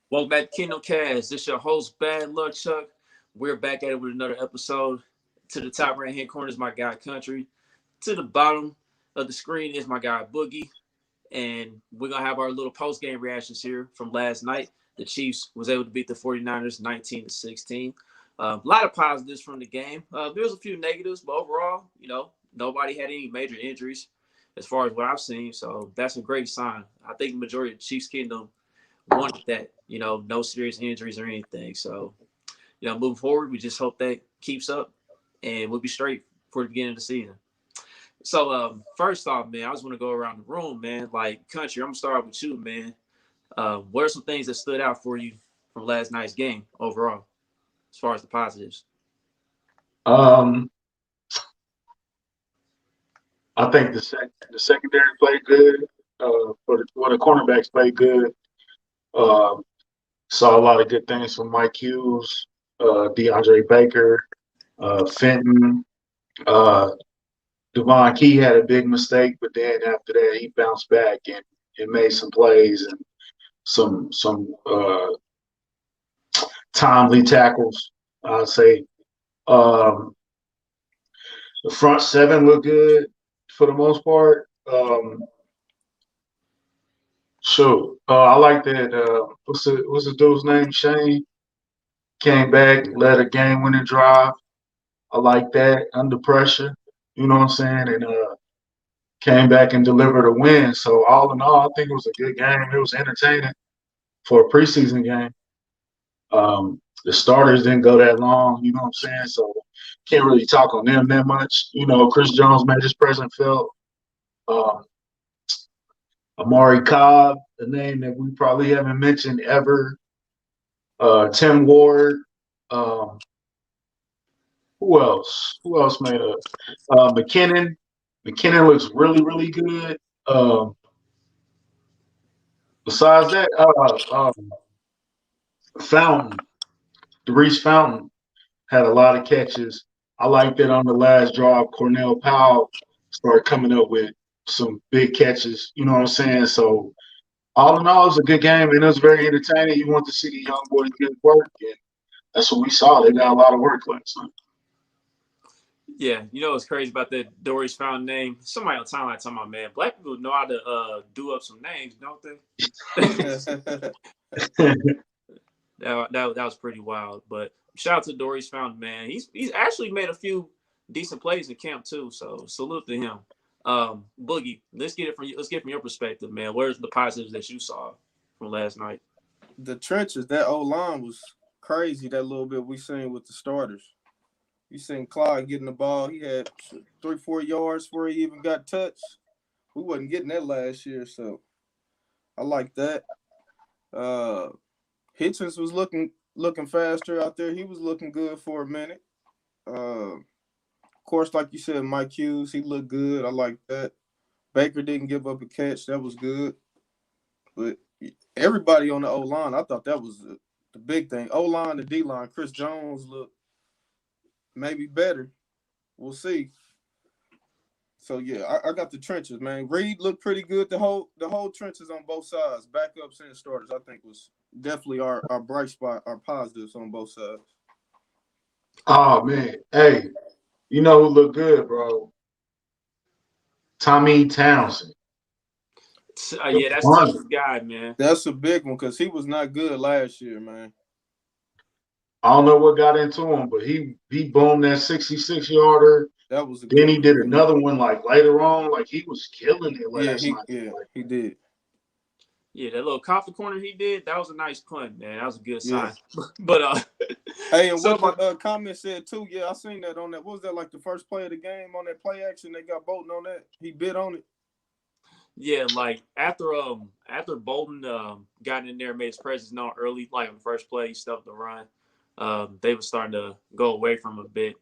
Welcome back to Kingdom Kast. This is your host, Bad Luck Chuck. We're back at it with another episode. To the top right hand corner is my guy Country. To the bottom of the screen is my guy Boogie. And we're gonna have our little post game reactions here from last night. The Chiefs was able to beat the 49ers 19-16. A lot of positives from the game. There's a few negatives, but overall, nobody had any major injuries as far as what I've seen. So that's a great sign. I think the majority of the Chiefs Kingdom wanted that, no serious injuries or anything. So, moving forward, we just hope that keeps up and we'll be straight for the beginning of the season. So, first off, man, I just want to go around the room, man. Like, Country, I'm going to start with you, man. What are some things that stood out for you from last night's game overall, as far as the positives? Um, I think the secondary played good. The cornerbacks played good. Um, Saw a lot of good things from Mike Hughes, DeAndre Baker, Fenton. Uh, Devon Key had a big mistake, but then after that he bounced back and made some plays and some timely tackles. I'd say um, the front seven looked good for the most part. I like that. What's the dude's name? Shane came back, led a game-winning drive. I like that under pressure. You know what I'm saying? And came back and delivered a win. So all in all, I think it was a good game. It was entertaining for a preseason game. The starters didn't go that long. You know what I'm saying? So can't really talk on them that much. Chris Jones made his presence felt. Um, Amari Cobb, a name that we probably haven't mentioned ever. Tim Ward. Um, who else? Who else made a McKinnon? McKinnon looks really, really good. Besides that, Fountain, Reese Fountain had a lot of catches. I like that on the last drive, Cornell Powell started coming up with some big catches. You know what I'm saying? So all in all, it was a good game and it was very entertaining. You want to see the young boys get work, and that's what we saw. They got a lot of work last night. Yeah, what's crazy about that Dory's found name? Somebody on timeline talking about, man, black people know how to do up some names, don't they? That was pretty wild. But shout out to Dory's found, man. He's actually made a few decent plays in camp too. So salute to him. Boogie, let's get it from you. Let's get from your perspective, man. Where's the positives that you saw from last night? The trenches, that O line was crazy. That little bit we seen with the starters. You seen Clyde getting the ball. He had 3-4 yards before he even got touched. We wasn't getting that last year, so I like that. Uh, Hitchens was looking faster out there. He was looking good for a minute. Of course, like you said, Mike Hughes, he looked good. I like that. Baker didn't give up a catch. That was good. But everybody on the O line, I thought that was the big thing. O line and D line. Chris Jones looked maybe better. We'll see. So yeah, I got the trenches, man. Reed looked pretty good. The whole trenches on both sides, backups and starters, I think was definitely our bright spot, our positives on both sides. Oh man, hey, you know who looked good, bro? Tommy Townsend. The Yeah, that's punter. toughest guy, man. That's a big one because he was not good last year, man. I don't know what got into him, but he boomed that 66 yarder. That was a Then good he one. did another one like later on. Like he was killing it Yeah, last he night. yeah Like, he did. Yeah, that little coffee corner he did, that was a nice punt, man. That was a good Yeah. sign. But Hey, and so what my the comment said too? Yeah, I seen that on that. What was that like the first play of the game on that play action? They got Bolton on that. He bit on it. yeah, like after Bolton got in there and made his presence known early, like on the first play, he stuffed the run. They were starting to go away from him a bit.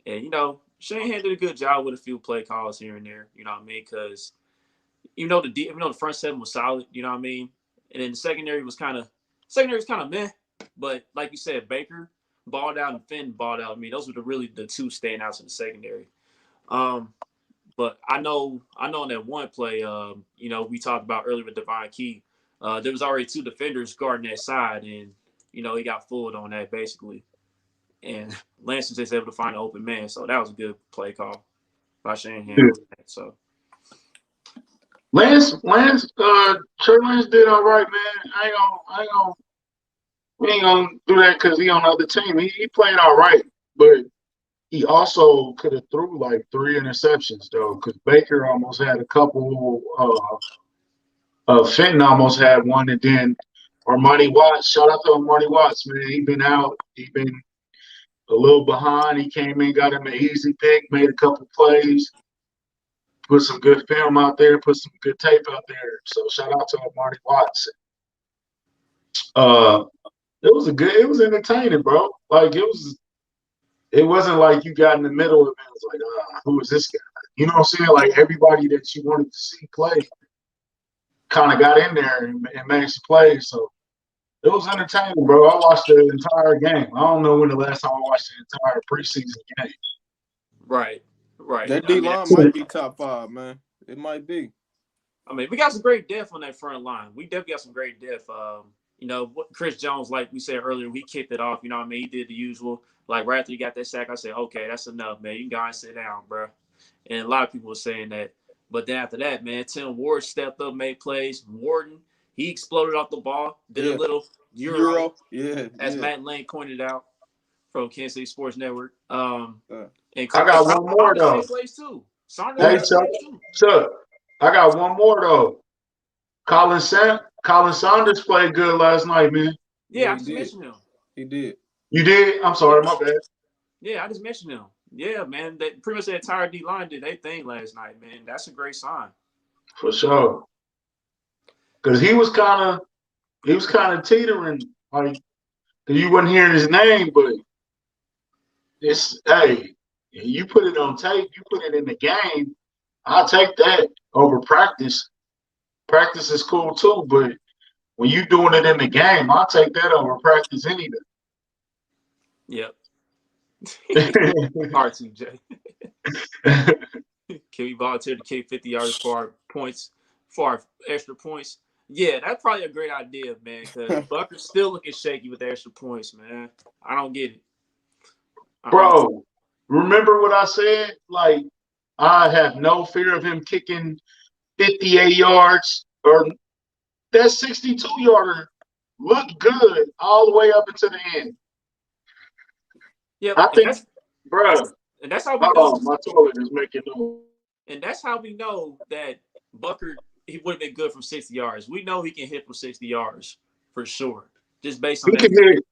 And Shanahan did a good job with a few play calls here and there, you know what I mean? Because even though the front seven was solid, you know what I mean? And then the secondary was kind of meh. But like you said, Baker balled out and Finn balled out. I mean, those were the two standouts in the secondary. Um, but I know in that one play, we talked about earlier with Devon Key. There was already 2 defenders guarding that side, and he got fooled on that basically. And Lance was just able to find an open man, so that was a good play call by Shanahan. So Trey Lance did all right, man. We ain't gonna do that because he on the other team. He played all right, but he also could have threw like 3 interceptions though, because Baker almost had a couple. Fenton almost had one, and then Armani Watts. Shout out to Armani Watts, man. He been out. He been a little behind. He came in, got him an easy pick, made a couple plays, put some good film out there, put some good tape out there. So shout out to Armani Watts. It was entertaining, bro. Like it wasn't like you got in the middle of it. It was like, who is this guy? You know what I'm saying? Like everybody that you wanted to see play kind of got in there and made some plays. So it was entertaining, bro. I watched the entire game. I don't know when the last time I watched the entire preseason game. Right. That D-line might be top 5, man. It might be. I mean, we got some great depth on that front line. We definitely got some great depth. Chris Jones, like we said earlier, he kicked it off. You know what I mean? He did the usual. Like right after he got that sack, I said, okay, that's enough, man. You can go and sit down, bro. And a lot of people were saying that. But then after that, man, Tim Ward stepped up, made plays. Warden, he exploded off the ball, did a little Euro. As Matt Lane pointed out from Kansas City Sports Network. And I got one more, though. Plays too. Hey, Chuck, I got one more, though. Colin Saunders played good last night, man. Yeah, I just mentioned him. He did. You did? I'm sorry, my bad. Yeah, I just mentioned him. Yeah, man. That pretty much the entire D-line did their thing last night, man. That's a great sign. For sure. Because he was kind of teetering. Like, you wasn't hearing his name, but you put it on tape, you put it in the game, I'll take that over practice. Practice is cool too, but when you doing it in the game, I'll take that over practice any day. Yep. RTJ. Can we volunteer to kick 50 yards for our points, for our extra points? Yeah, that's probably a great idea, man, because Bucker's still looking shaky with the extra points, man. I don't get it. Bro, remember what I said? Like, I have no fear of him kicking 58 yards or that 62-yarder looked good all the way up into the end. Yeah, I think, bro. And that's how we know. My toilet is making noise. And that's how we know that Bucker, he would have been good from 60 yards. We know he can hit from 60 yards for sure. Just based on that.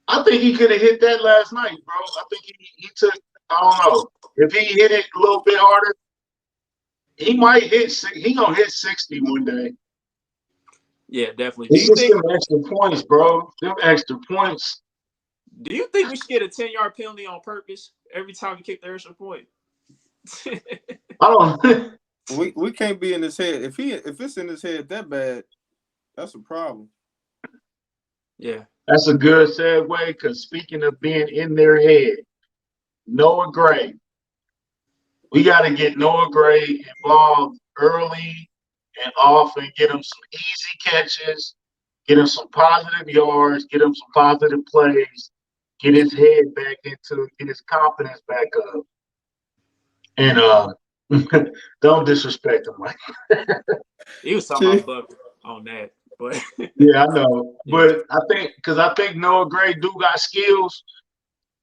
I think he could have hit that last night, bro. I think he took, I don't know. If he hit it a little bit harder, he might hit. He gonna hit 60 one day. Yeah, definitely. It's just them extra points, bro. Them extra points. Do you think we should get a 10-yard penalty on purpose every time we kick the extra point? I don't. We can't be in his head. If it's in his head that bad, that's a problem. Yeah. That's a good segue, because speaking of being in their head, Noah Gray. We got to get Noah Gray involved early and often, get him some easy catches, get him some positive yards, get him some positive plays, get his head back into, get his confidence back up. And don't disrespect him like that. He was talking about Buck on that. But yeah, I know. But I think Noah Gray do got skills.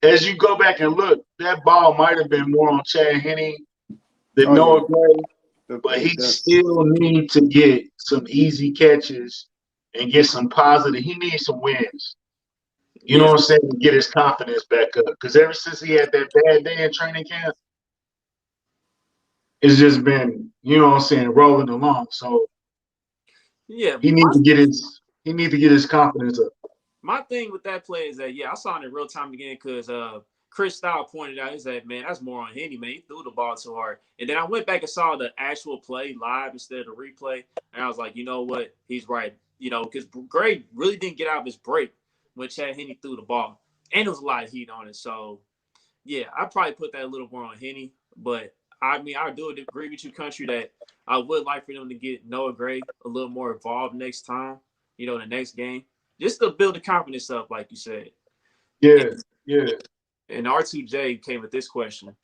As you go back and look, that ball might have been more on Chad Henne than Noah Gray, but he still needs to get some easy catches and get some positive. He needs some wins. You know what I'm saying? To get his confidence back up. Because ever since he had that bad day in training camp, it's just been, you know what I'm saying, rolling along. So yeah, he needs to get his confidence up. My thing with that play is that, I saw it in real time again because Chris Style pointed out, he said, man, that's more on Henne, man. He threw the ball too hard. And then I went back and saw the actual play live instead of the replay. And I was like, you know what? He's right. You know, because Gray really didn't get out of his break when Chad Henne threw the ball. And there was a lot of heat on it. So, yeah, I'd probably put that a little more on Henne. But, I mean, I do agree with you, Country, that I would like for them to get Noah Gray a little more involved next time. the next game, just to build the confidence up, like you said. Yeah, yeah. And R2J came with this question: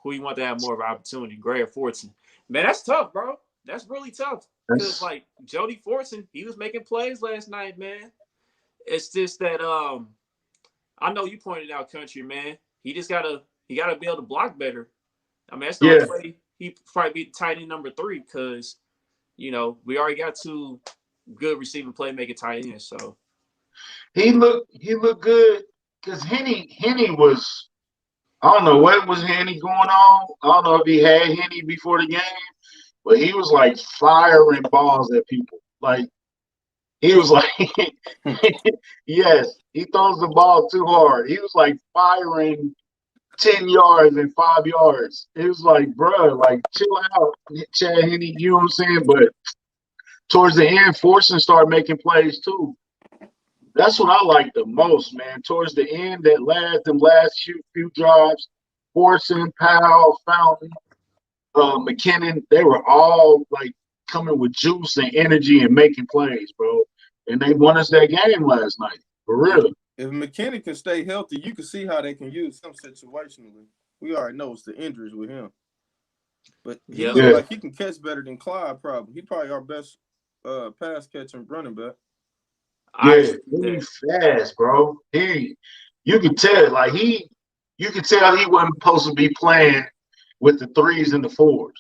who you want to have more of an opportunity, Gray or Fortson? Man, that's tough, bro. That's really tough because like Jody Fortson, he was making plays last night, man. It's just that I know you pointed out, Country, man. He gotta be able to block better. I mean, that's the only way he probably be tight end number 3 because we already got 2 good receiving playmaking tight ends. So he looked good because Henny was. I don't know what was Henny going on. I don't know if he had Henny before the game, but he was like firing balls at people. Like he was like, yes, he throws the ball too hard. He was like firing 10 yards and 5 yards. It was like, bruh, like chill out, Chad Henne, you know what I'm saying? But towards the end, Fortson started making plays too. That's what I like the most, man. Towards the end, them last few drives, Fortson, Powell, Fountain, McKinnon, they were all like coming with juice and energy and making plays, bro. And they won us that game last night, for real. If McKinnon can stay healthy, you can see how they can use him situationally. We already know it's the injuries with him. But he looks like he can catch better than Clyde, probably. He probably our best pass catching running back. Yeah, he's fast, bro. You could tell, you could tell he wasn't supposed to be playing with the 3s and the 4s.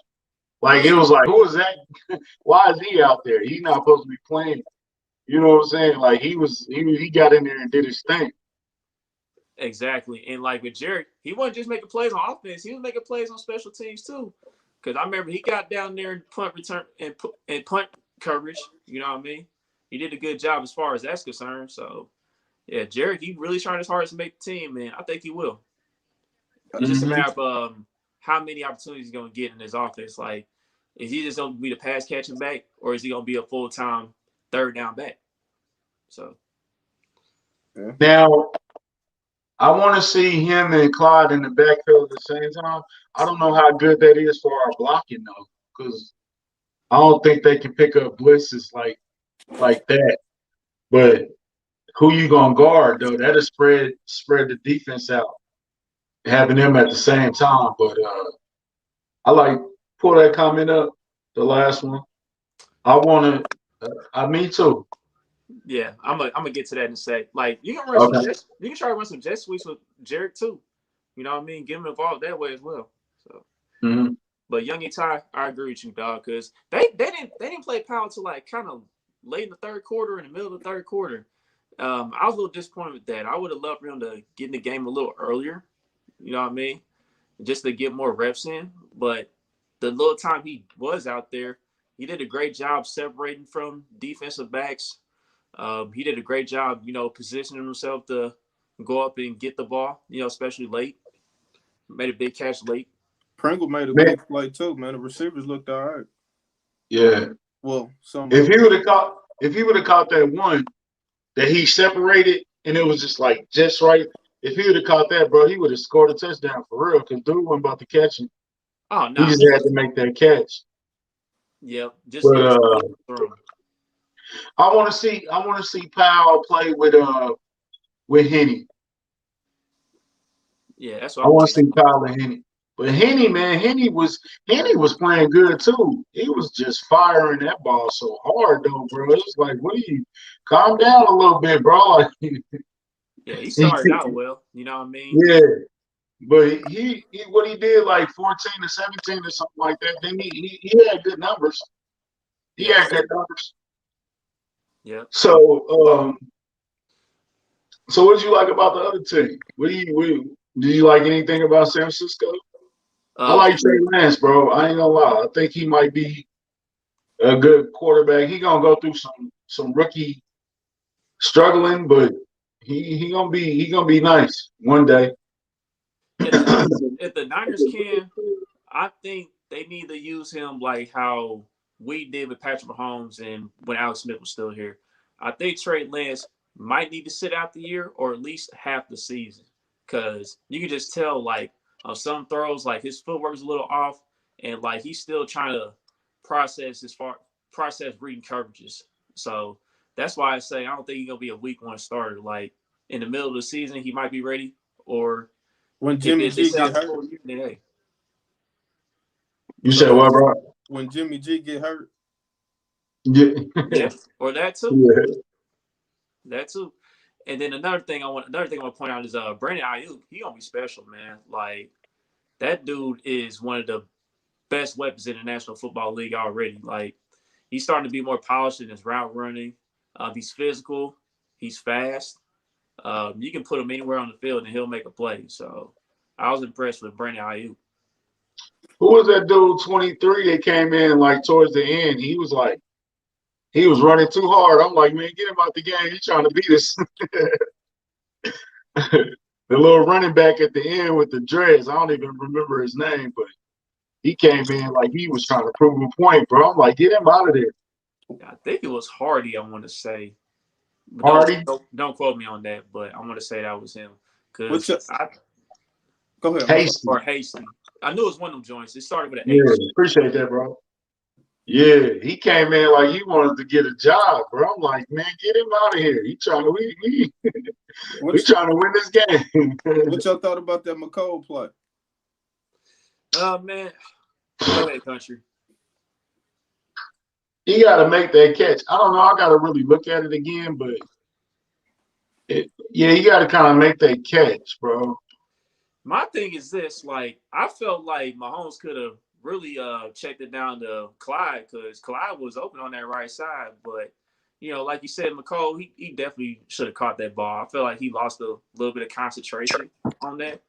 Like, it was like, who is that? Why is he out there? He's not supposed to be playing. You know what I'm saying? Like, he got in there and did his thing. Exactly. And like with Jared, he wasn't just making plays on offense. He was making plays on special teams too. Because I remember he got down there in punt return and punt coverage. You know what I mean? He did a good job as far as that's concerned. So, yeah, Jared, he really trying his hardest to make the team, man. I think he will. It's just a matter of how many opportunities he's going to get in his offense. Like, is he just going to be the pass catching back, or is he going to be a full-time third down back? So. Now, I want to see him and Clyde in the backfield at the same time. I don't know how good that is for our blocking, though, because I don't think they can pick up blitzes like that. But who you gonna guard though? That'll spread the defense out, having them at the same time. But I like pull that comment up, the last one. I want to. Me too. Yeah, I'm gonna get to that in a sec. Like you can run you can try to run some jet sweeps with Jared too. You know what I mean? Get him involved that way as well. So. But Young and Ty, I agree with you, dog, because they didn't play Powell till like kind of late in the third quarter, in the middle of the third quarter. I was a little disappointed with that. I would have loved for him to get in the game a little earlier. You know what I mean? Just to get more reps in. But the little time he was out there, he did a great job separating from defensive backs. He did a great job, positioning himself to go up and get the ball, especially late. Made a big catch late. Pringle made a big play too, man. The receivers looked all right. Yeah. Well, if he would have caught that one that he separated and it was just right. If he would have caught that, bro, he would have scored a touchdown for real because dude wasn't about to catch him. Oh no. He just had to make that catch. Yeah. I want to see Powell play with Henny. Yeah, that's what I want to see Powell and Henny. But Henny, man, Henny was playing good too. He was just firing that ball so hard though, bro. It was like, what are you? Calm down a little bit, bro. Yeah, he started out well. You know what I mean? Yeah. But he what he did like 14 to 17 or something like that. Then he had good numbers. He had good numbers. Yeah. So so what did you like about the other team? Do you like anything about San Francisco? I like Trey Lance, bro. I ain't gonna lie. I think he might be a good quarterback. He gonna go through some rookie struggling, but he gonna be nice one day. If the Niners can, I think they need to use him like how we did with Patrick Mahomes and when Alex Smith was still here. I think Trey Lance might need to sit out the year or at least half the season because you can just tell like on some throws like his footwork's a little off and like he's still trying to process reading coverages. So that's why I say I don't think he's gonna be a week 1 starter. Like in the middle of the season, he might be ready, or When if Jimmy they G sit out get the hurt, full year, then hey, You said so what, bro? when Jimmy G get hurt, Yeah. yeah, or that too, Yeah. that too. And then another thing I want to point out is Brandon Ayuk. He gonna be special, man. Like that dude is one of the best weapons in the National Football League already. Like he's starting to be more polished in his route running. He's physical. He's fast. You can put him anywhere on the field and he'll make a play. So I was impressed with Brandon Ayuk. Who was that dude, 23, that came in like towards the end? He was running too hard. I'm like, man, get him out the game. He's trying to beat us. The little running back at the end with the dreads. I don't even remember his name, but he came in like he was trying to prove a point, bro. I'm like, get him out of there. I think it was Hardy. I want to say, but Hardy? don't quote me on that. But I want to say that was him which because I go ahead, man. Hasty. or Hasty. I knew it was one of them joints. It started with an Yeah, H. appreciate that, bro. Yeah, he came in like he wanted to get a job, bro. I'm like, man, get him out of here. He trying to we What trying to win this game. what y'all thought about that McCole play? Man, go ahead, country. He got to make that catch. I don't know. I got to really look at it again, but yeah, you got to kind of make that catch, bro. My thing is this: like, I felt like Mahomes could have really checked it down to Clyde because Clyde was open on that right side, but like you said, McCole, he definitely should have caught that ball. I feel like he lost a little bit of concentration on that.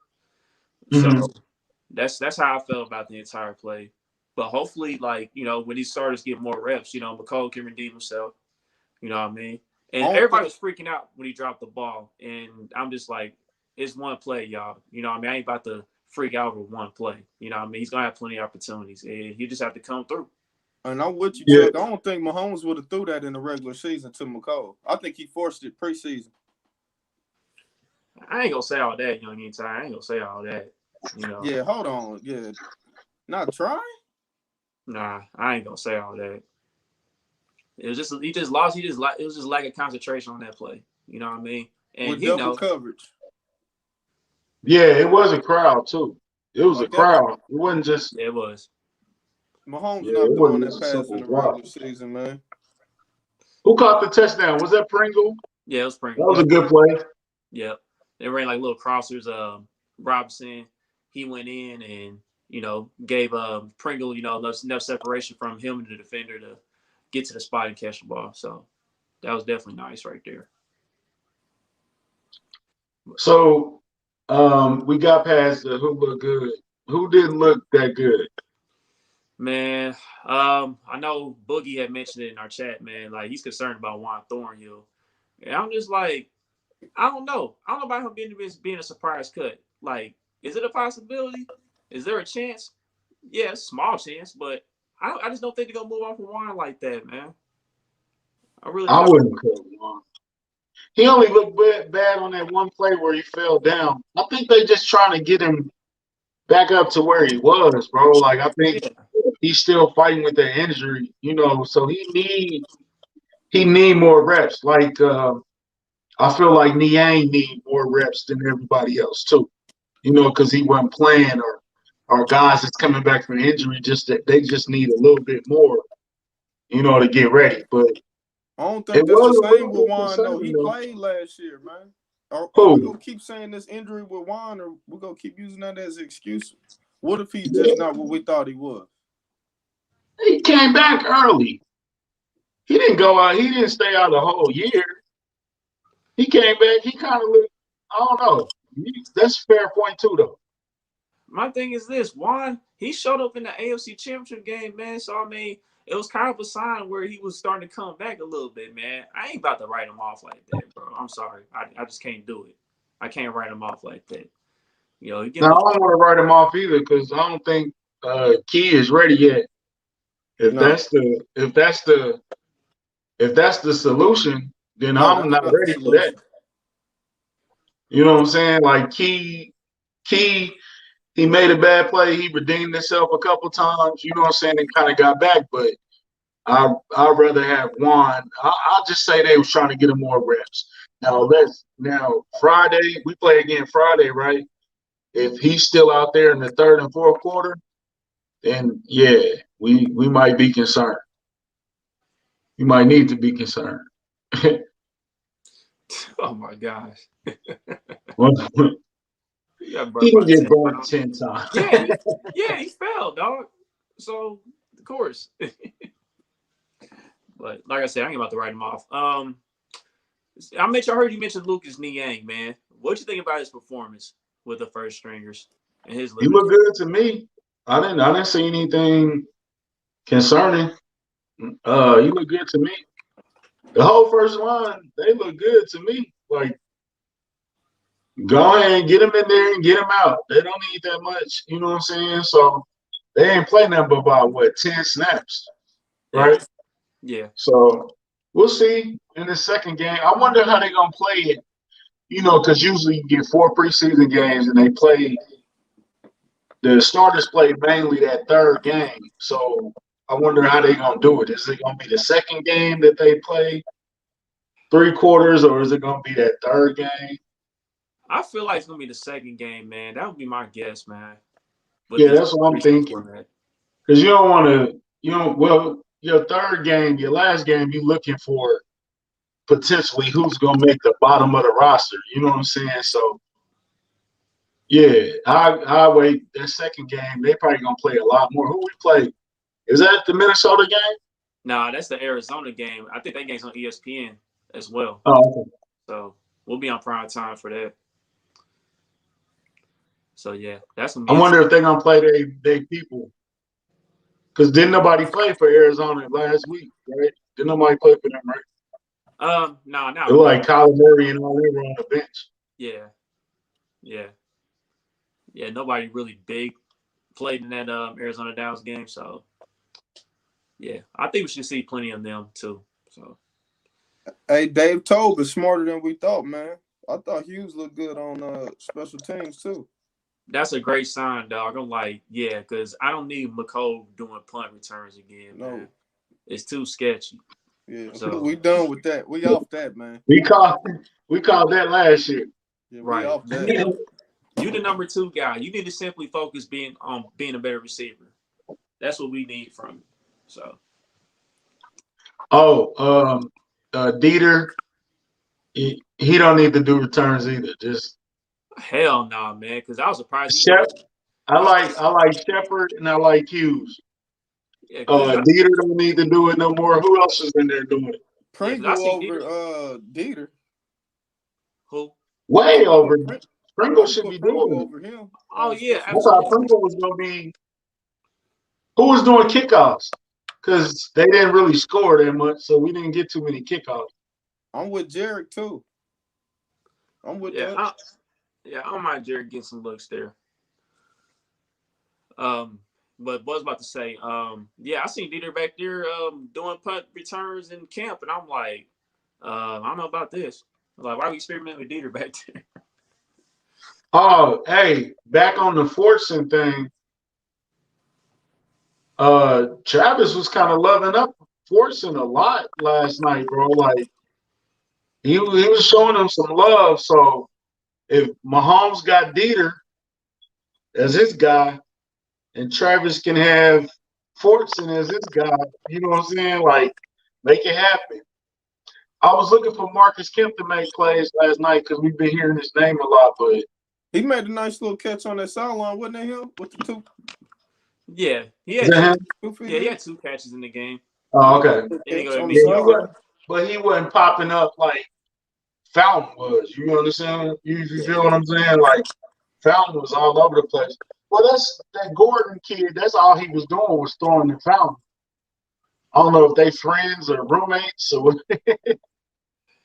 Mm-hmm. So that's how I felt about the entire play. But hopefully, like, when these starters get more reps, McCole can redeem himself. You know what I mean? And everybody was freaking out when he dropped the ball. And I'm just like, it's one play, y'all. You know what I mean? I ain't about to freak out over one play. You know what I mean? He's going to have plenty of opportunities. And he just have to come through. And I'm with you, Yeah. Chuck. I don't think Mahomes would have threw that in the regular season to McCole. I think he forced it preseason. I ain't going to say all that, young Ty. I ain't going to say all that. Yeah, hold on. Yeah. Not trying? Nah, I ain't going to say all that. It was just he just lost. It was just lack of concentration on that play. You know what I mean? And with he double knows. coverage. Yeah, it was a crowd too. It was a Definitely. crowd. It wasn't just. Yeah, it was. Mahomes Yeah, not it throwing wasn't that just a pass simple in the drop. regular season, man. Who caught the touchdown? Was that Pringle? Yeah, it was That Pringle. was a good play. Yep. They ran like little crossers. Robinson, he went in and gave Pringle enough separation from him and the defender to get to the spot and catch the ball. So that was definitely nice right there. So we got past the who looked good. Who didn't look that good? Man, I know Boogie had mentioned it in our chat, man. Like he's concerned about Juan Thornhill. And I'm just like, I don't know. I don't know about him being a surprise cut. Like, is it a possibility? Is there a chance? Yeah, it's a small chance, but I just don't think they're gonna move off of Juan like that, man. I really I don't. wouldn't cut him off. He only looked bad on that one play where he fell down. I think they just trying to get him back up to where he was, bro. Like I think he's still fighting with that injury, so he need more reps. Like I feel like Niang need more reps than everybody else too. Because he wasn't playing or guys that's coming back from injury, just that they just need a little bit more, to get ready. But I don't it think that's the was a same little with bit Juan, though. He concerning, though. played last year, man. Are Who? we going to keep saying this injury with Juan, or we going to keep using that as an excuse? What if he's just not what we thought he was? He came back early. He didn't go out. He didn't stay out the whole year. He came back. He kind of looked, I don't know. That's a fair point, too, though. My thing is this: Juan, he showed up in the AFC Championship game, man. So I mean, it was kind of a sign where he was starting to come back a little bit, man. I ain't about to write him off like that, bro. I'm sorry, I just can't do it. I can't write him off like that. Now, I don't want to write him off either because I don't think Key is ready yet. If that's the solution, then I'm not ready for that. You know what I'm saying? Like Key, he made a bad play. He redeemed himself a couple times. You know what I'm saying? And kind of got back, but I'd rather have Juan. I'll just say they was trying to get him more reps. Now Friday, we play again Friday, right? If he's still out there in the third and fourth quarter, then yeah, we might be concerned. You might need to be concerned. Oh my gosh. He got He burnt didn't by get 10 burnt pounds. 10 times. He fell, dog. So of course. But like I said, I ain't about to write him off. I heard you mentioned Lucas Niang, man. What you think about his performance with the first stringers and his He limited? looked good to me. I didn't see anything concerning. He looked good to me. The whole first line, they look good to me. Like, go ahead and get him in there and get him out. They don't need that much, you know what I'm saying? So they ain't playing nothing but about 10 snaps, right? Yeah. So we'll see in the second game. I wonder how they're gonna play it, because usually you get 4 preseason games and the starters play mainly that third game. So I wonder how they're gonna do it. Is it gonna be the second game that they play 3 quarters, or is it gonna be that third game? I feel like it's gonna be the second game, man. That would be my guess, man. Yeah, that's what I'm thinking. Because you don't want to, your third game, your last game, you're looking for potentially who's going to make the bottom of the roster. You know what I'm saying? So, yeah, I wait. That second game, they probably going to play a lot more. Who we play? Is that the Minnesota game? Nah, that's the Arizona game. I think that game's on ESPN as well. Oh, okay. So we'll be on prime time for that. So, yeah, that's I wonder if they're going to play their people. Because didn't nobody play for Arizona last week, right? Didn't nobody play for them, right? No, It was like Kyler Murray and all they were on the bench. Yeah. Nobody really big played in that Arizona Dallas game, so yeah, I think we should see plenty of them too. So, hey, Dave Tobe is smarter than we thought, man. I thought Hughes looked good on special teams too. That's a great sign, dog. I'm like, yeah, because I don't need McCole doing punt returns again, No. man. It's too sketchy. Yeah, so we done with that. We off that, man. We called that last year. Yeah, we right. off that. You the number 2 guy. You need to simply focus on being a better receiver. That's what we need from you. So. Dieter, he don't need to do returns either. Just Hell no, nah, man. Because I was surprised. I like Shepard and I like Hughes. Yeah, Dieter don't need to do it no more. Who else is in there doing it? Pringle over Dieter. Who? Way over. Pringle should be doing it. Over him. Oh yeah, I thought Pringle was gonna be. Who was doing kickoffs? Because they didn't really score that much, so we didn't get too many kickoffs. I'm with Jarek too. I'm with that. I don't mind Jarek getting some looks there. But what I was about to say, I seen Dieter back there doing punt returns in camp, and I'm like, I don't know about this. Like, why are we experimenting with Dieter back there? Oh, hey, back on the Fortson thing. Travis was kind of loving up Fortson a lot last night, bro. Like he was showing him some love. So if Mahomes got Dieter as his guy, and Travis can have Fortson as his guy, you know what I'm saying? Like, make it happen. I was looking for Marcus Kemp to make plays last night because we've been hearing his name a lot, but he made a nice little catch on that sideline, wasn't it him? With the 2. Yeah, he had 2 catches in the game. Oh, okay. But he wasn't popping up like Fountain was. You understand? You feel what I'm saying? Like Fountain was all over the place. Well, that's that Gordon kid. That's all he was doing was throwing the Fountain. I don't know if they friends or roommates or what.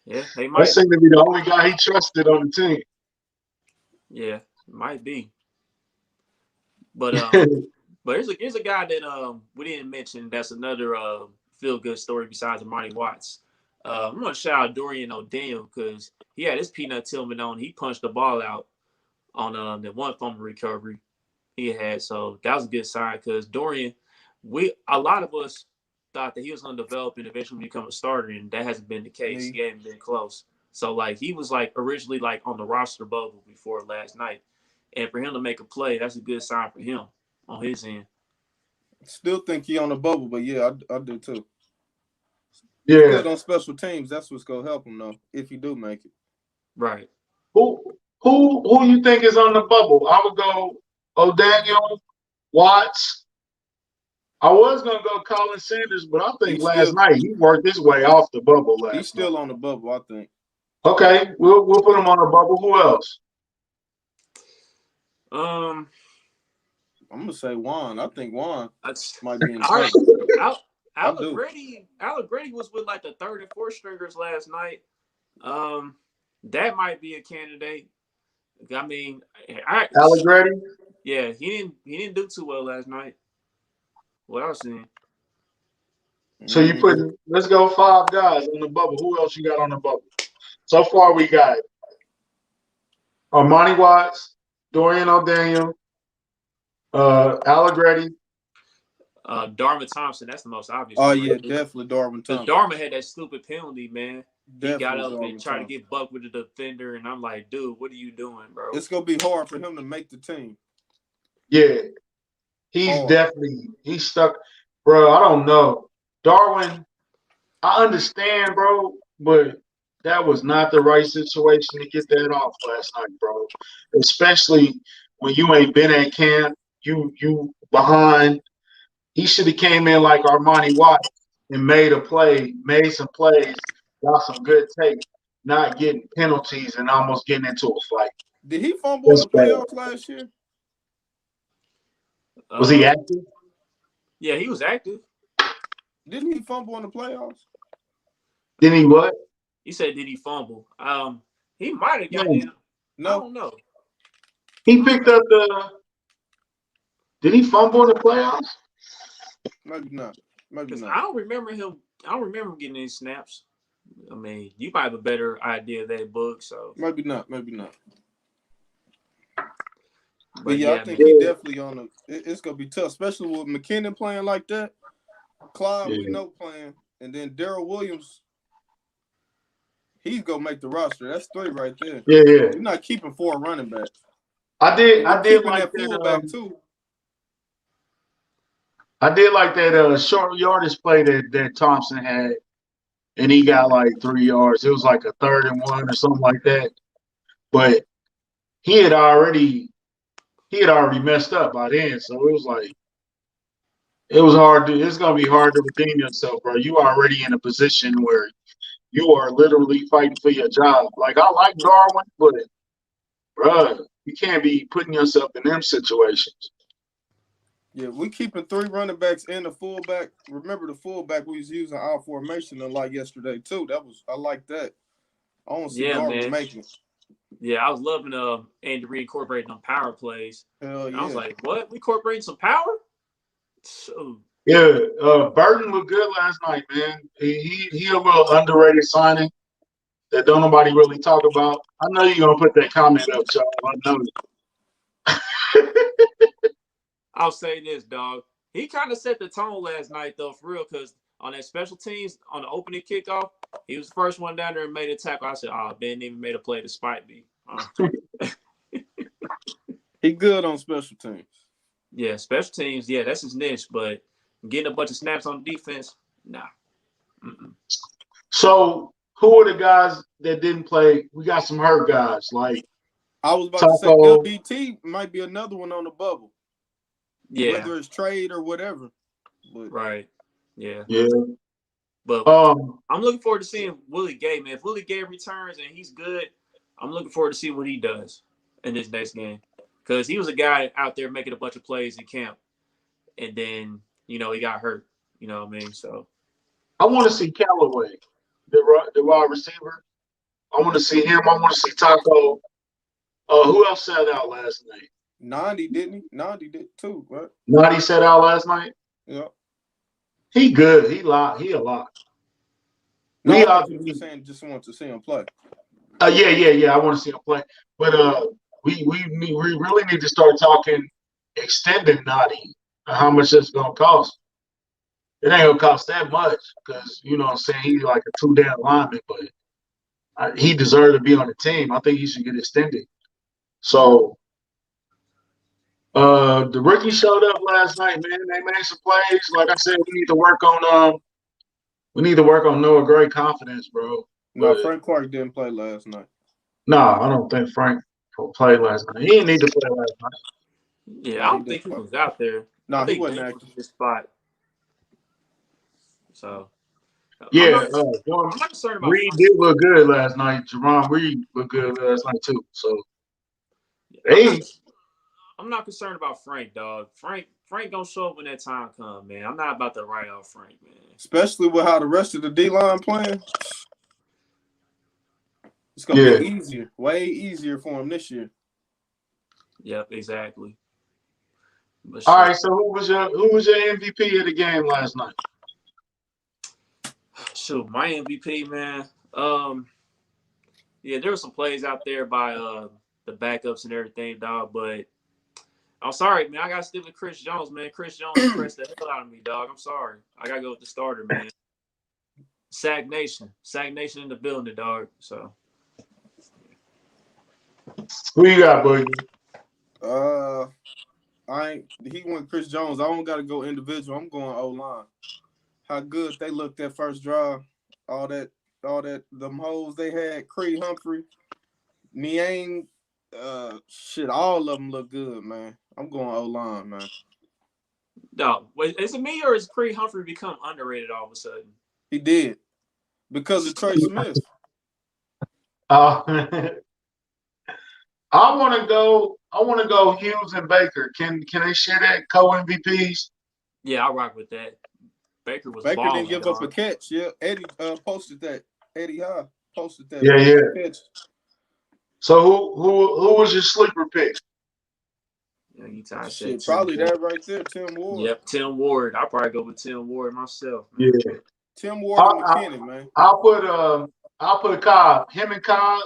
Yeah, they might. That seemed to be the only guy he trusted on the team. Yeah, it might be. But but here's a guy that we didn't mention. That's another feel good story besides Amani Watts. I'm gonna shout out Dorian O'Daniel because he had his peanut Tillman on. He punched the ball out on the one fumble recovery he had. So that was a good sign because Dorian, a lot of us thought that he was going to develop and eventually become a starter, and that hasn't been the case. He hasn't been close. So, like, he was, like, originally, like, on the roster bubble before last night. And for him to make a play, that's a good sign for him on his end. Still think he on the bubble, but yeah, I do too. Yeah. He's good on special teams. That's what's gonna help him though, if he do make it. Right. Who you think is on the bubble? I would go O'Daniel, Watts. I was gonna go Colin Sanders, but I think last night he worked his way off the bubble. He's still on the bubble, I think. Okay, we'll put him on the bubble. Who else? I'm gonna say Juan. I think Juan might be in trouble. Alec Grady was with like the third and fourth stringers last night. That might be a candidate. I mean, Alec Grady. Yeah, he didn't do too well last night. What I was seeing. So you put, let's go 5 guys on the bubble. Who else you got on the bubble? So far we got Armani Watts, Dorian O'Daniel, Alec Grady. Darvin Thompson, that's the most obvious. Oh, yeah, definitely Darvin Thompson. Darvin had that stupid penalty, man. Definitely he got up Darvin and tried Thompson. to get bucked with the defender, and I'm like, dude, what are you doing, bro? It's going to be hard for him to make the team. Yeah. He's stuck. Bro, I don't know. Darwin, I understand, bro, but that was not the right situation to get that off last night, bro. Especially when you ain't been at camp, you behind. He should have came in like Armani Watts and made some plays, got some good take, not getting penalties and almost getting into a fight. Did he fumble in the playoffs last year? Was he active? Yeah, he was active. Didn't he fumble in the playoffs? Did he what? He said, did he fumble? He might have gotten in. No. I don't know. He picked up did he fumble in the playoffs? Maybe not. I don't remember him getting any snaps. I mean, you might have a better idea of that book, so maybe not. But yeah, I think he definitely on the. It's gonna be tough, especially with McKinnon playing like that. Clyde, we know playing, and then Darrell Williams. He's gonna make the roster. That's 3 right there. Yeah. You're not keeping 4 running backs. I did like that fullback too. I did like that short yardage play that Thompson had, and he got like 3 yards. It was like a 3rd and 1 or something like that. But he had already messed up by then, so it was like it's gonna be hard to redeem yourself, bro. You already in a position where you are literally fighting for your job. Like, I like Darwin, but bro, you can't be putting yourself in them situations. Yeah, we keeping 3 running backs and a fullback. Remember the fullback we was using our formation a lot yesterday too. I like that. I want to see Darwin making it. Yeah, I was loving Andy Reid incorporating on power plays. Hell yeah. I was like, what? We incorporating some power? So yeah, Burton looked good last night, man. He a little underrated signing that don't nobody really talk about. I know you're gonna put that comment up, Chuck. I know. I'll say this, dog. He kind of set the tone last night, though, for real, because on that special teams, on the opening kickoff, he was the first one down there and made a tackle. I said, Ben even made a play despite me. He good on special teams. Yeah, special teams, yeah, that's his niche, but getting a bunch of snaps on defense, nah. Mm-mm. So, who are the guys that didn't play? We got some hurt guys, like I was about to say LBT might be another one on the bubble. Yeah. Whether it's trade or whatever. But, right. Yeah. Yeah. But I'm looking forward to seeing Willie Gay, man. If Willie Gay returns and he's good, I'm looking forward to see what he does in this next game. Because he was a guy out there making a bunch of plays in camp. And then, he got hurt. You know what I mean? So I want to see Callaway, the wide receiver. I want to see him. I want to see Taco. Who else sat out last night? Nandi, didn't he? Nandi did too, right? Nandi sat out last night? Yeah. He good. He a lot. No, I just want to see him play. Yeah. I want to see him play. But we really need to start talking extending Nadi. How much that's gonna cost? it ain't gonna cost that much because you know what I'm saying, he's like a 2-down lineman, but he deserved to be on the team. I think he should get extended. So the rookie showed up last night, man. They made some plays. Like I said, we need to work on Noah Gray confidence, bro. No, But Frank Clark didn't play last night. no, I don't think Frank played last night. He didn't need to play last night. Yeah, No, I he don't didn't think he play. was out there. No, I he think wasn't Dame active. was his spot. So Yeah, I'm not concerned about Reed Frank. did look good last night. Jerron Reed looked good last night too. So hey, I'm not concerned about Frank, dog. Frank gonna show up when that time comes, man. I'm not about to write off Frank, man. Especially with how the rest of the D-line playing. It's going to be easier, way easier for him this year. Yep, exactly. But all right. So who was your MVP of the game last night? Shoot, my MVP, man. Yeah, there were some plays out there by the backups and everything, dog. But I'm sorry, man. I gotta stick with Chris Jones, man. Chris Jones impressed the hell out of me, dog. I'm sorry. I gotta go with the starter, man. Sack Nation in the building, dog. So Who you got, Boogie? He went Chris Jones. I don't got to go individual. I'm going O-line. How good they looked that first drive. All that, them holes they had. Creed Humphrey, Niang, all of them look good, man. I'm going O-line, man. no, is it me or is Creed Humphrey become underrated all of a sudden? He did because of Trey Smith. I want to go Hughes and Baker. Can they share that co-MVPs? Yeah, I rock with that. Baker didn't give up a catch. Yeah, Eddie posted that. Eddie High posted that. Yeah. So who was your sleeper pick? Yeah, shit, probably that right there, Tim Ward. Yep, Tim Ward. I'll probably go with Tim Ward myself, man. Yeah. Tim Ward and McKinnon, man. I'll put Cobb. Him and Cobb.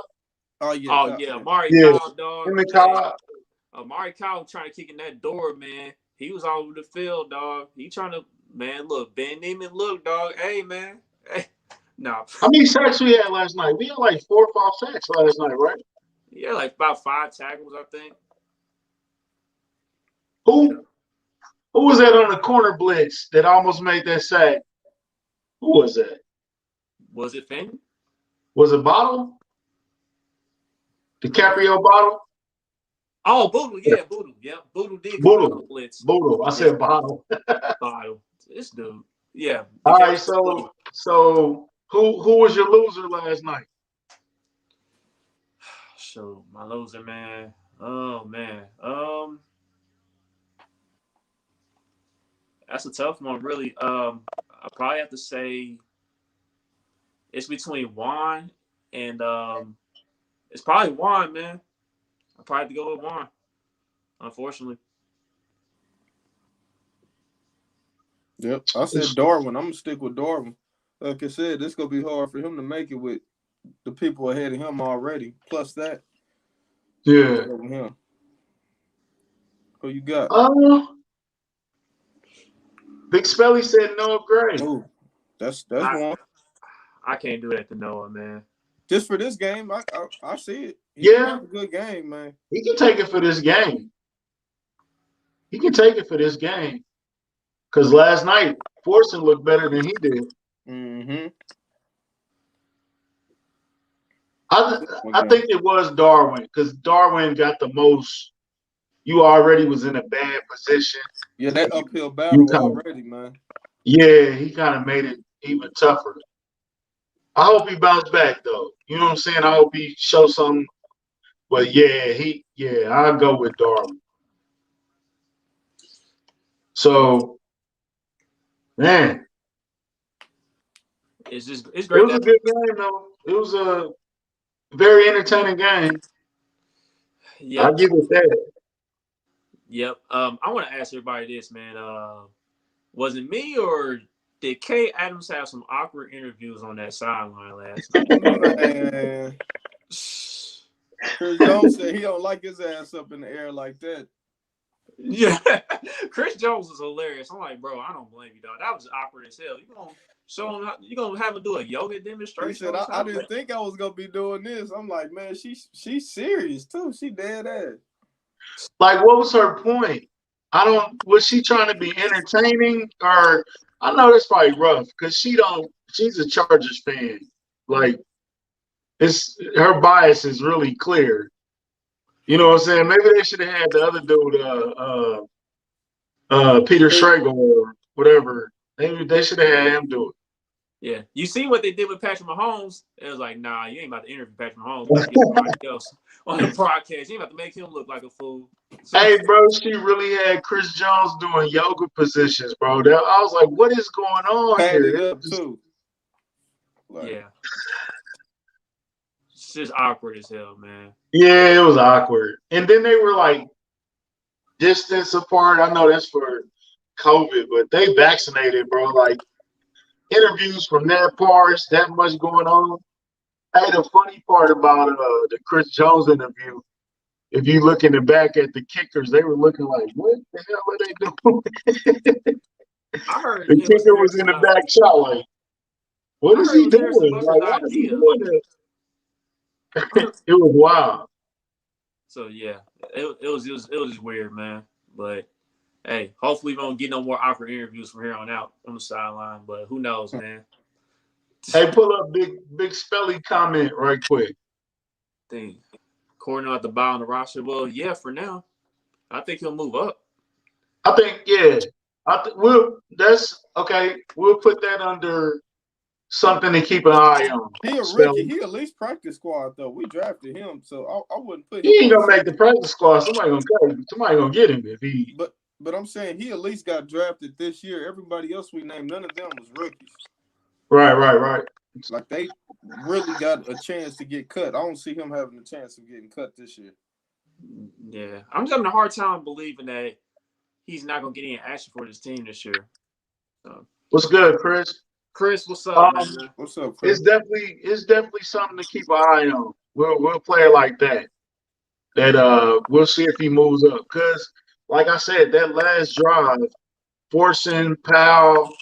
Oh yeah, Amari Cobb, dog. Him and Cobb. Amari Cobb trying to kick in that door, man. He was all over the field, dog. He trying to, man, look, Ben Neiman, look, dog. Hey, man. Hey. No. How many sacks we had last night? We had like 4 or 5 sacks last night, right? Yeah, like about 5 tackles, I think. Who was that on the corner blitz that almost made that sack? Who was that? Was it Finn? Was it Bottle? DiCaprio Bottle? Oh, Boodle, yeah, Boodle. Yeah, Boodle did come on the blitz. Boodle. I said Bottle. Bottle. This dude. Yeah. All right, so who was your loser last night? So my loser, man. Oh man. That's a tough one, really. I probably have to say it's between Juan and it's probably Juan, man. I probably have to go with Juan, unfortunately. Yep. I said Darwin. I'm gonna stick with Darwin. Like I said, it's gonna be hard for him to make it with the people ahead of him already. Plus that. Yeah. Him. Who you got? Big Spelly said Noah Gray. Ooh, that's one. I can't do that to Noah, man. Just for this game, I see it. He had a good game, man. He can take it for this game. Because last night, Forson looked better than he did. Mm-hmm. I think it was Darwin because Darwin got the most. You already was in a bad position. Yeah, that uphill battle already, man. Yeah, he kind of made it even tougher. I hope he bounced back, though. You know what I'm saying? I hope he shows something. But I'll go with Darwin. So, man. It's great. It was a good game, though. It was a very entertaining game. Yeah, I'll give it that. Yep. I want to ask everybody this, man. Was it me or did Kay Adams have some awkward interviews on that sideline last night? Man. Chris Jones said he don't like his ass up in the air like that. Yeah, Chris Jones was hilarious. I'm like, bro, I don't blame you, dog. That was awkward as hell. You gonna show him? You gonna have him do a yoga He demonstration? said, I didn't think I was gonna be doing this. I'm like, man, she's serious too. She dead ass. Like, what was her point? Was she trying to be entertaining, or I know that's probably rough because she's a Chargers fan. Like, her bias is really clear. You know what I'm saying? Maybe they should have had the other dude, Peter Schrager or whatever. Maybe they should have had him do it. Yeah, you see what they did with Patrick Mahomes? It was like, nah, you ain't about to interview Patrick Mahomes. You get somebody else on the broadcast. You ain't about to make him look like a fool. So, Hey, bro, she really had Chris Jones doing yoga positions, bro. I was like, what is going on Padded here? up too. Like, yeah, it's just awkward as hell, man. Yeah, it was awkward. And then they were like distance apart. I know that's for COVID, but they vaccinated, bro. Like interviews from that parts, that much going on. Hey, the funny part about the Chris Jones interview, if you look in the back at the kickers, they were looking like, what the hell are they doing? I heard The kicker was in the back shot, like, what is he doing? Like, why is he doing that? It was wild. So yeah, it was just weird, man. But hey, hopefully we don't get no more awkward interviews from here on out on the sideline. But who knows, man? Hey, pull up big spelly comment right quick. Thing, Cordell at the bottom of the roster. Well, yeah, for now, I think he'll move up. I think that's okay. We'll put that under something to keep an eye on. He a rookie. He at least practice squad though. We drafted him, so I wouldn't put him. He ain't gonna make the practice squad. Somebody gonna get him if he. But I'm saying he at least got drafted this year. Everybody else we named, none of them was rookies. Right. Like they really got a chance to get cut. I don't see him having a chance of getting cut this year. Yeah, I'm just having a hard time believing that he's not gonna get any action for this team this year. So. What's good, Chris? Chris, what's up, man? What's up, Chris? It's definitely something to keep an eye on. We'll play it like that. That we'll see if he moves up. Cause like I said, that last drive, Forson, Powell,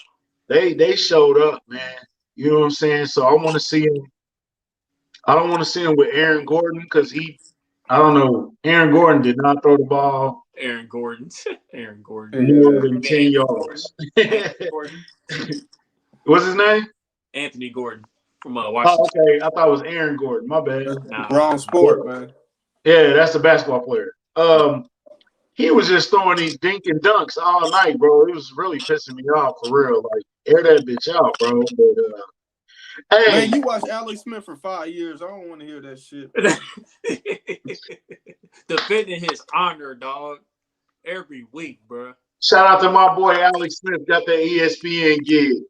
they showed up, man. You know what I'm saying? So I want to see him. I don't want to see him with Aaron Gordon because I don't know. Aaron Gordon did not throw the ball. Aaron Gordon. More than 10 yards. What's his name? Anthony Gordon from Washington. Oh, okay. I thought it was Aaron Gordon. My bad. Wrong sport, man. Yeah, that's a basketball player. He was just throwing these dink and dunks all night, bro. It was really pissing me off for real. Like, air that bitch out, bro. But hey, man, you watched Alex Smith for 5 years. I don't want to hear that shit. defending his honor, dog, every week, bro. Shout out to my boy Alex Smith. Got that ESPN gig.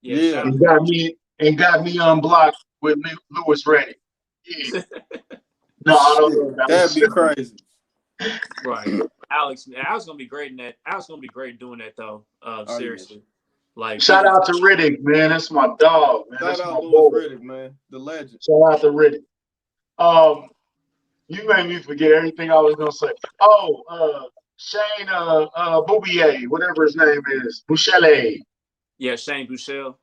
Yeah. And got me unblocked with Lewis Reddick. Yeah. No, I don't know. That'd be crazy. Right. Alex gonna be great in that. Alex gonna be great doing that though. Seriously. Yeah. Like shout out to Riddick, man. That's my dog, man. That's my boy. Riddick, man. The legend. Shout out to Riddick. You made me forget everything I was gonna say. Oh, Shane Boubier, whatever his name is. Bouchelle. Yeah, Shane Bouchelle.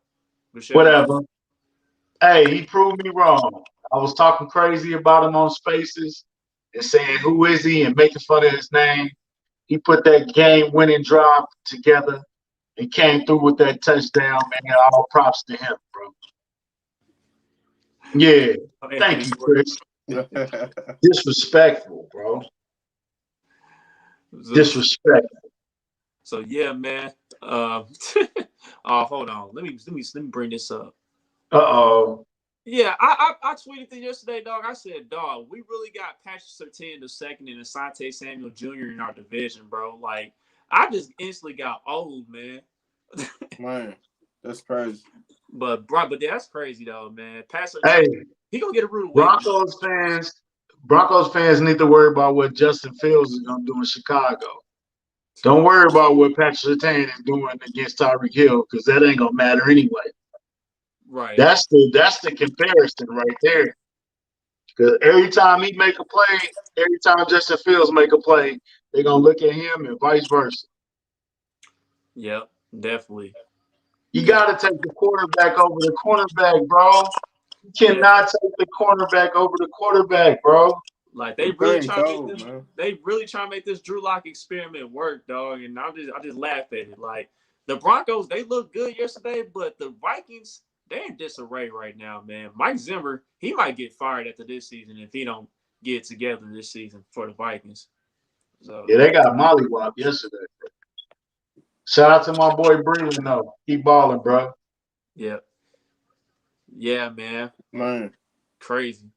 Whatever. Hey, he proved me wrong. I was talking crazy about him on Spaces and saying, who is he, and making fun of his name. He put that game-winning drive together and came through with that touchdown, man. All props to him, bro. Yeah. Thank you, Chris. Disrespectful, bro. Disrespectful. So, yeah, man. Oh, hold on. Let me bring this up. Uh-oh. Yeah, I tweeted it yesterday, dog. I said, dog, we really got Patrick Surtain II and Asante Samuel Jr. in our division, bro. Like, I just instantly got old, man. Man, that's crazy. But that's crazy, though, man. Hey, he gonna get a rude awakening. Broncos fans need to worry about what Justin Fields is gonna do in Chicago. Don't worry about what Patrick Surtain is doing against Tyreek Hill, because that ain't gonna matter anyway. Right. That's the comparison right there. Because every time he make a play, every time Justin Fields make a play, they're gonna look at him and vice versa. Yep, definitely. You gotta take the quarterback over the cornerback, bro. You cannot take the cornerback over the quarterback, bro. Like They really try to make this Drew Lock experiment work, dog. And I just laugh at it. Like the Broncos, they look good yesterday, but the Vikings, they're in disarray right now, man. Mike Zimmer, he might get fired after this season if he don't get it together this season for the Vikings. So Yeah, they got mollywopped yesterday. Shout out to my boy Breland, though. Keep balling, bro. yeah. Yeah, man. Man. Crazy,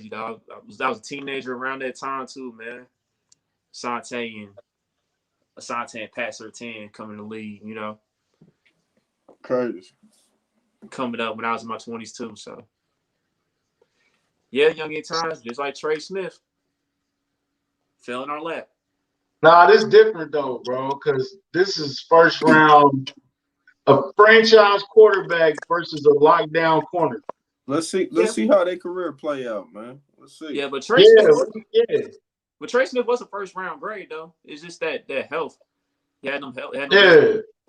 dog. I was a teenager around that time too, man. Asante and Pat Surtain coming to the league, you know. Crazy. Coming up when I was in my 20s too, so yeah, young in times, just like Trey Smith. Fell in our lap. Nah, this different though, bro, because this is first round, a franchise quarterback versus a lockdown corner. Let's see how their career play out, man. Let's see. Yeah, but Trey Smith was a first round grade though. It's just that health. He had them health.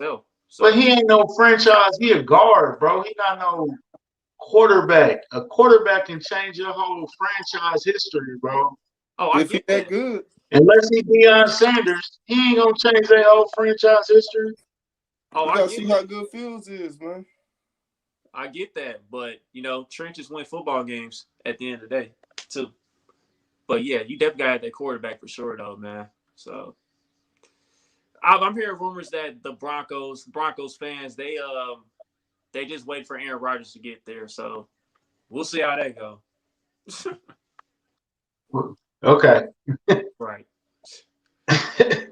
So. But he ain't no franchise. He a guard, bro. He not no quarterback. A quarterback can change your whole franchise history, bro. Oh, I if get that good. Unless he Deion Sanders, he ain't gonna change their whole franchise history. Oh, I see how good Fields is, man. I get that, but you know, trenches win football games at the end of the day, too. But yeah, you definitely got that quarterback for sure, though, man. So I'm hearing rumors that the Broncos fans, they just wait for Aaron Rodgers to get there. So we'll see how that go. Okay. Right.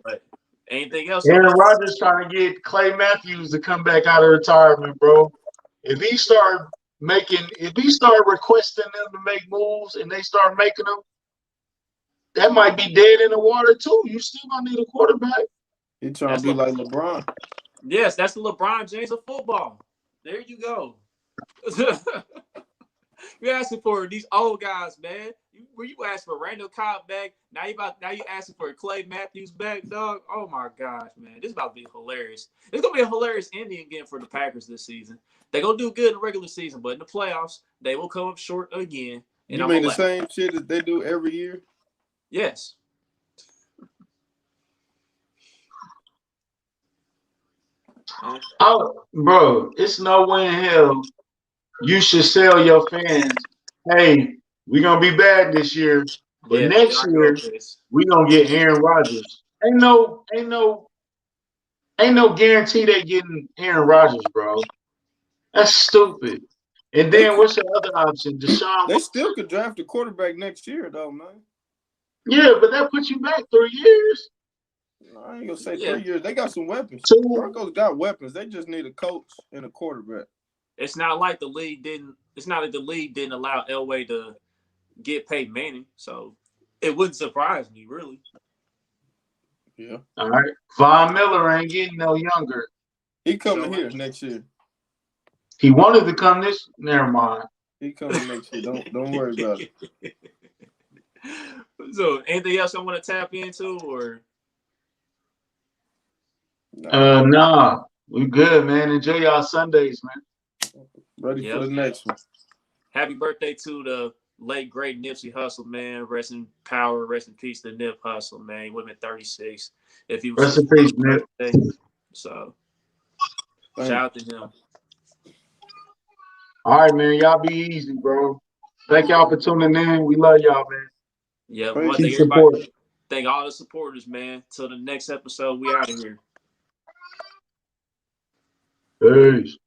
But anything else? Aaron Rodgers trying to get Clay Matthews to come back out of retirement, bro. If he start requesting them to make moves and they start making them, that might be dead in the water too. You still gonna need a quarterback. He trying to be like LeBron. Yes, that's the LeBron James of football. There you go. You're asking for these old guys, man. You asked for Randall Cobb back. Now you asking for Clay Matthews back, dog. Oh my gosh, man. This is about to be hilarious. It's gonna be a hilarious ending again for the Packers this season. They're gonna do good in the regular season, but in the playoffs, they will come up short again. And you mean the same shit that they do every year? Yes. Oh, bro, it's no way in hell you should sell your fans, hey, we're gonna be bad this year, but next year we're gonna get Aaron Rodgers. Ain't no guarantee they getting Aaron Rodgers, bro. That's stupid. And then what's the other option? Deshaun. They still could draft a quarterback next year, though, man. Yeah, but that puts you back 3 years. I ain't gonna say 3 years. They got some weapons. Broncos got weapons. They just need a coach and a quarterback. It's not like the league didn't. It's not like the league didn't allow Elway to get Peyton Manning, so it wouldn't surprise me, really. Yeah. All right. Von Miller ain't getting no younger. He coming here next year. He wanted to come this. Never mind. He coming next year. Don't worry about it. So, anything else I want to tap into, or? Nah. We good, man. Enjoy y'all Sundays, man. Ready for the next one. Happy birthday to the late great Nipsey Hussle, man. Rest in power, rest in peace to Nip Hussle, man. He would have been 36 if he was. Rest in peace, Nip. So, shout out to him. All right, man. Y'all be easy, bro. Thank y'all for tuning in. We love y'all, man. Yeah, well, thank everybody. Thank all the supporters, man. Till the next episode, we out of here. Peace.